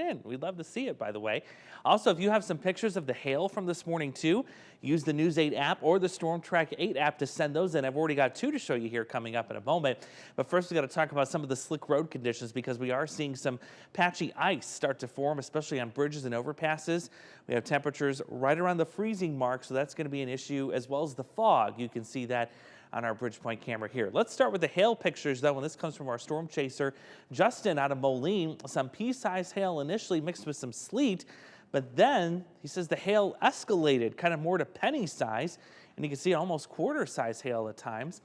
in. We'd love to see it, by the way. Also, if you have some pictures of the hail from this morning too, use the News 8 app or the Storm Track 8 app to send those in. I've already got two to show you here coming up in a moment. But first, we got to talk about some of the slick road conditions because we are seeing some patchy ice start to form, especially on bridges and overpasses. We have temperatures right around the freezing mark, so that's going to be an issue, as well as the fog. You can see that on our Bridgepoint camera here. Let's start with the hail pictures though, and this comes from our storm chaser, Justin out of Moline. Some pea-sized hail initially mixed with some sleet, but then he says the hail escalated kind of more to penny size, and you can see almost quarter-size hail at times.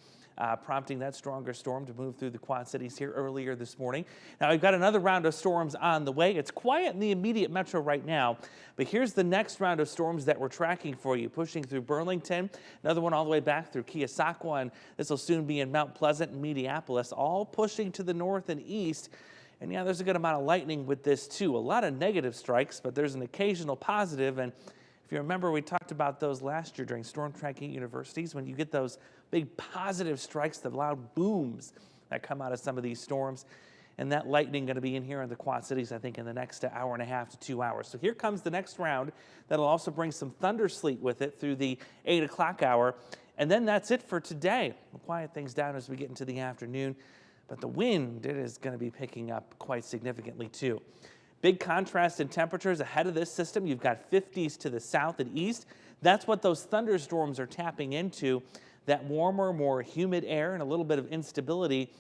Prompting that stronger storm to move through the Quad Cities here earlier this morning. Now we've got another round of storms on the way. It's quiet in the immediate metro right now, but here's the next round of storms that we're tracking for you, pushing through Burlington, another one all the way back through Keosauqua, and this will soon be in Mount Pleasant and Mediapolis, all pushing to the north and east. And yeah, there's a good amount of lightning with this too. A lot of negative strikes, but there's an occasional positive. And if you remember, we talked about those last year during Storm Tracking Universities, when you get those big positive strikes, the loud booms that come out of some of these storms. And that lightning going to be in here in the Quad Cities, I think, in the next hour and a half to 2 hours. So here comes the next round. That'll also bring some thunder sleet with it through the 8 o'clock hour. And then that's it for today. We'll quiet things down as we get into the afternoon. But the wind, it is going to be picking up quite significantly too. Big contrast in temperatures ahead of this system. You've got 50s to the south and east. That's what those thunderstorms are tapping into. That warmer, more humid air and a little bit of instability.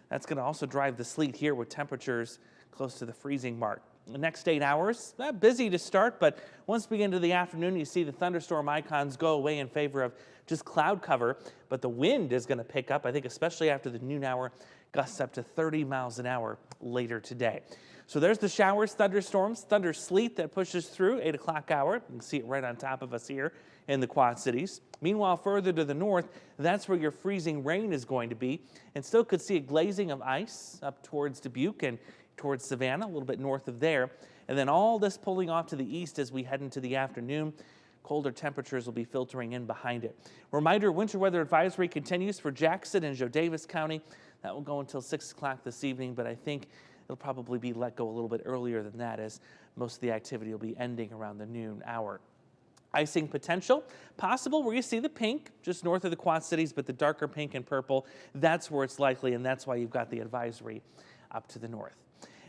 That's going to also drive the sleet here with temperatures close to the freezing mark. The next 8 hours, busy to start, but once we get into the afternoon, you see the thunderstorm icons go away in favor of just cloud cover. But the wind is going to pick up, I think, especially after the noon hour, gusts up to 30 miles an hour later today. So there's the showers, thunderstorms, thunder sleet that pushes through 8 o'clock hour. You can see it right on top of us here in the Quad Cities. Meanwhile, further to the north, that's where your freezing rain is going to be. And still could see a glazing of ice up towards Dubuque and towards Savannah, a little bit north of there. And then all this pulling off to the east as we head into the afternoon. Colder temperatures will be filtering in behind it. Reminder, winter weather advisory continues for Jackson and Joe Davis County. That will go until 6 o'clock this evening, but I think it'll probably be let go a little bit earlier than that, as most of the activity will be ending around the noon hour. Icing potential possible where you see the pink just north of the Quad Cities, but the darker pink and purple, that's where it's likely, and that's why you've got the advisory up to the north.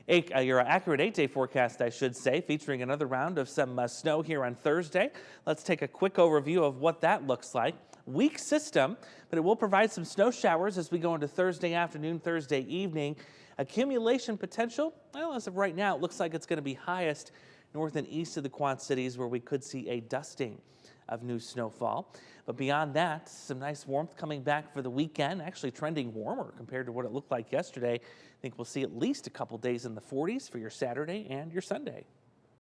Your accurate 8-day forecast, I should say, featuring another round of some snow here on Thursday. Let's take a quick overview of what that looks like. Weak system, but it will provide some snow showers as we go into Thursday afternoon, Thursday evening. Accumulation potential, well, as of right now, it looks like it's going to be highest north and east of the Quad Cities, where we could see a dusting of new snowfall. But beyond that, some nice warmth coming back for the weekend, actually trending warmer compared to what it looked like yesterday. I think we'll see at least a couple days in the 40s for your Saturday and your Sunday.